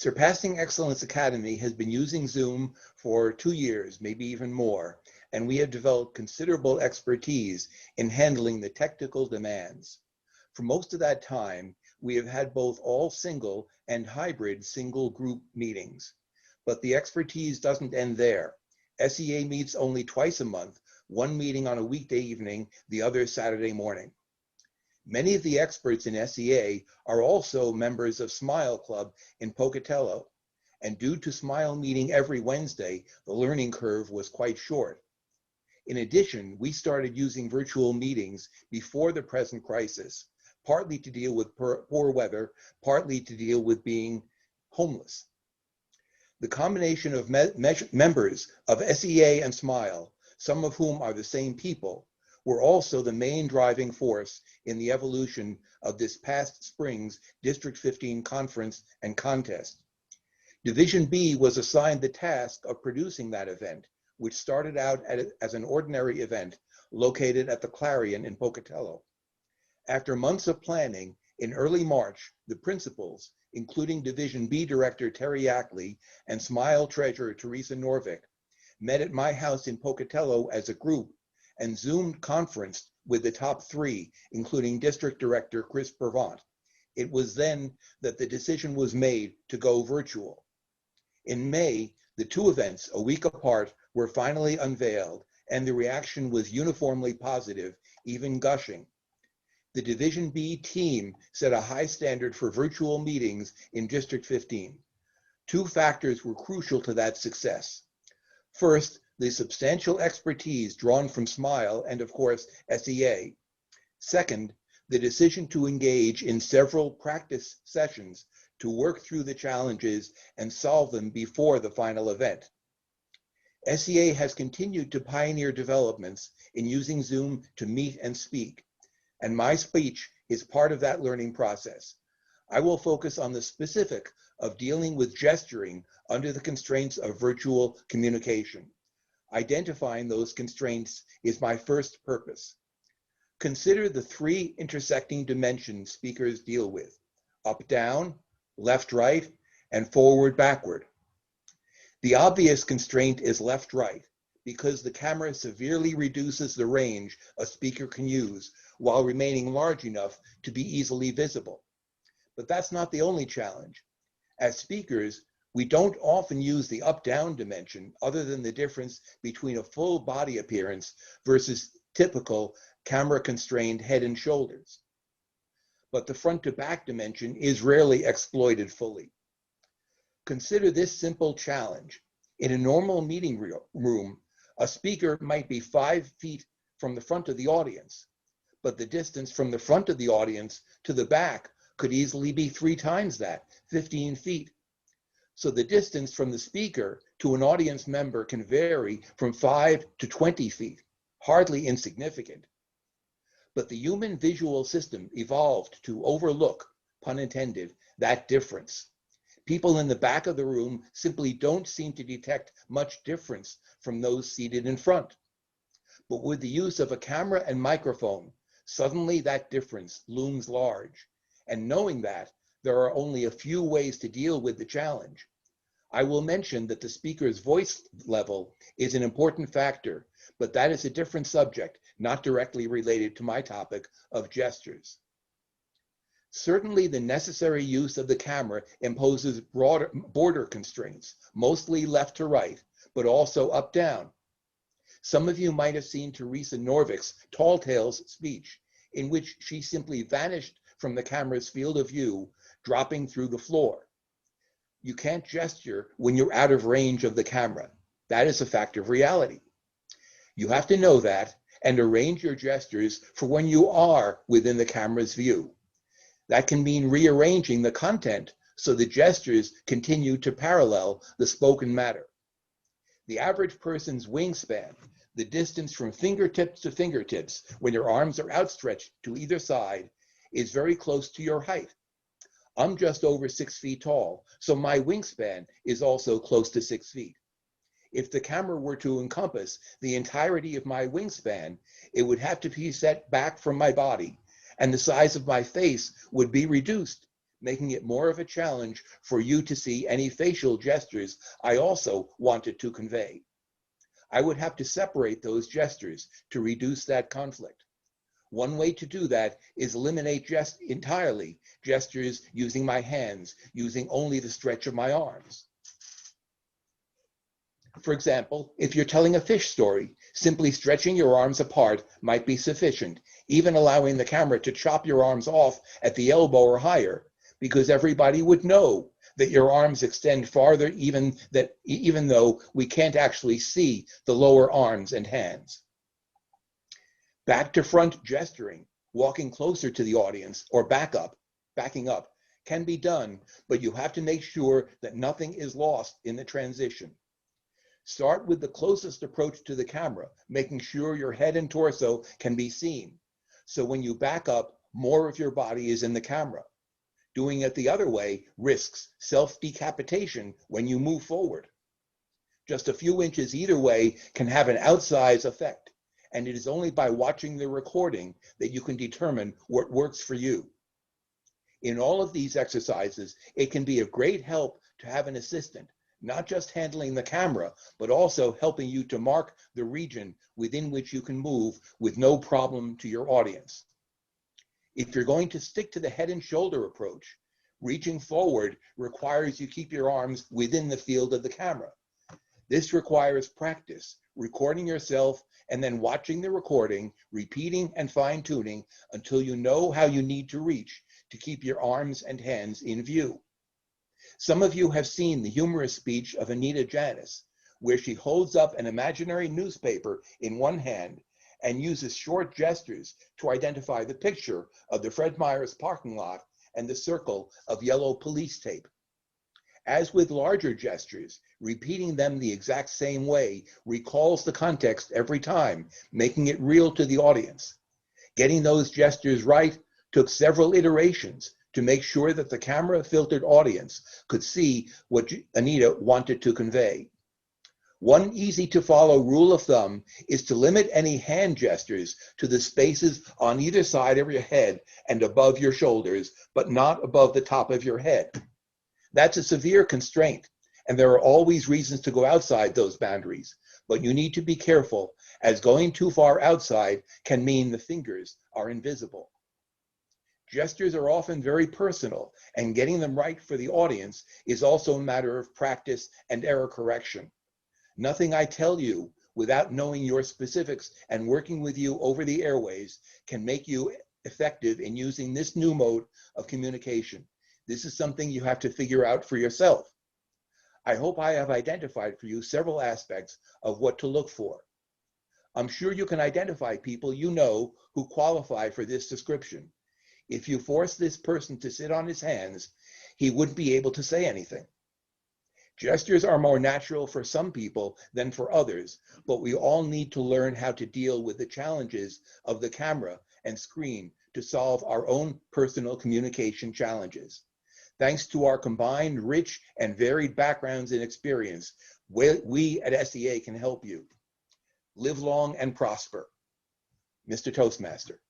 Surpassing Excellence Academy has been using Zoom for 2 years, maybe even more, and we have developed considerable expertise in handling the technical demands. For most of that time, we have had both all single and hybrid single group meetings. But the expertise doesn't end there. SEA meets only twice a month, one meeting on a weekday evening, the other Saturday morning. Many of the experts in SEA are also members of Smile Club in Pocatello, and due to Smile meeting every Wednesday, the learning curve was quite short. In addition, we started using virtual meetings before the present crisis, partly to deal with poor weather, partly to deal with being homeless. The combination of members of SEA and Smile, some of whom are the same people, were also the main driving force in the evolution of this past spring's District 15 conference and contest. Division B was assigned the task of producing that event, which started out as an ordinary event located at the Clarion in Pocatello. After months of planning, in early March, the principals, including Division B Director Terry Ackley and Smile Treasurer Teresa Norvik, met at my house in Pocatello as a group and Zoom conferenced with the top 3, including District Director Chris Purvant. It was then that the decision was made to go virtual. In May, the 2 events, a week apart, were finally unveiled, and the reaction was uniformly positive, even gushing. The Division B team set a high standard for virtual meetings in District 15. 2 factors were crucial to that success. First, the substantial expertise drawn from Smile and, of course, SEA. Second, the decision to engage in several practice sessions to work through the challenges and solve them before the final event. SEA has continued to pioneer developments in using Zoom to meet and speak, and my speech is part of that learning process. I will focus on the specific of dealing with gesturing under the constraints of virtual communication. Identifying those constraints is my first purpose. Consider the 3 intersecting dimensions speakers deal with: up-down, left-right, and forward-backward. The obvious constraint is left-right, because the camera severely reduces the range a speaker can use while remaining large enough to be easily visible. But that's not the only challenge. As speakers, we don't often use the up-down dimension other than the difference between a full body appearance versus typical camera-constrained head and shoulders. But the front-to-back dimension is rarely exploited fully. Consider this simple challenge. In a normal meeting room, a speaker might be 5 feet from the front of the audience, but the distance from the front of the audience to the back could easily be 3 times that, 15 feet. So the distance from the speaker to an audience member can vary from 5 to 20 feet, hardly insignificant. But the human visual system evolved to overlook, pun intended, that difference. People in the back of the room simply don't seem to detect much difference from those seated in front. But with the use of a camera and microphone, suddenly that difference looms large. And knowing that, there are only a few ways to deal with the challenge. I will mention that the speaker's voice level is an important factor, but that is a different subject, not directly related to my topic of gestures. Certainly, the necessary use of the camera imposes border constraints, mostly left to right, but also up-down. Some of you might have seen Teresa Norvik's Tall Tales speech, in which she simply vanished from the camera's field of view, dropping through the floor. You can't gesture when you're out of range of the camera. That is a fact of reality. You have to know that and arrange your gestures for when you are within the camera's view. That can mean rearranging the content so the gestures continue to parallel the spoken matter. The average person's wingspan, the distance from fingertips to fingertips when your arms are outstretched to either side, is very close to your height. I'm just over 6 feet tall, so my wingspan is also close to 6 feet. If the camera were to encompass the entirety of my wingspan, it would have to be set back from my body, and the size of my face would be reduced, making it more of a challenge for you to see any facial gestures I also wanted to convey. I would have to separate those gestures to reduce that conflict. One way to do that is eliminate entirely gestures using my hands, using only the stretch of my arms. For example, if you're telling a fish story, simply stretching your arms apart might be sufficient, even allowing the camera to chop your arms off at the elbow or higher, because everybody would know that your arms extend farther even though we can't actually see the lower arms and hands. Back to front gesturing, walking closer to the audience, or backing up, can be done, but you have to make sure that nothing is lost in the transition. Start with the closest approach to the camera, making sure your head and torso can be seen. So when you back up, more of your body is in the camera. Doing it the other way risks self-decapitation when you move forward. Just a few inches either way can have an outsized effect, and it is only by watching the recording that you can determine what works for you. In all of these exercises, it can be of great help to have an assistant, not just handling the camera, but also helping you to mark the region within which you can move with no problem to your audience. If you're going to stick to the head and shoulder approach, reaching forward requires you keep your arms within the field of the camera. This requires practice, recording yourself and then watching the recording, repeating and fine-tuning until you know how you need to reach to keep your arms and hands in view. Some of you have seen the humorous speech of Anita Janis, where she holds up an imaginary newspaper in one hand and uses short gestures to identify the picture of the Fred Meyer's parking lot and the circle of yellow police tape. As with larger gestures, repeating them the exact same way recalls the context every time, making it real to the audience. Getting those gestures right took several iterations to make sure that the camera-filtered audience could see what Anita wanted to convey. One easy-to-follow rule of thumb is to limit any hand gestures to the spaces on either side of your head and above your shoulders, but not above the top of your head. That's a severe constraint, and there are always reasons to go outside those boundaries, but you need to be careful, as going too far outside can mean the fingers are invisible. Gestures are often very personal, and getting them right for the audience is also a matter of practice and error correction. Nothing I tell you without knowing your specifics and working with you over the airways can make you effective in using this new mode of communication. This is something you have to figure out for yourself. I hope I have identified for you several aspects of what to look for. I'm sure you can identify people you know who qualify for this description. If you force this person to sit on his hands, he wouldn't be able to say anything. Gestures are more natural for some people than for others, but we all need to learn how to deal with the challenges of the camera and screen to solve our own personal communication challenges. Thanks to our combined rich and varied backgrounds and experience, we at SEA can help you. Live long and prosper. Mr. Toastmaster.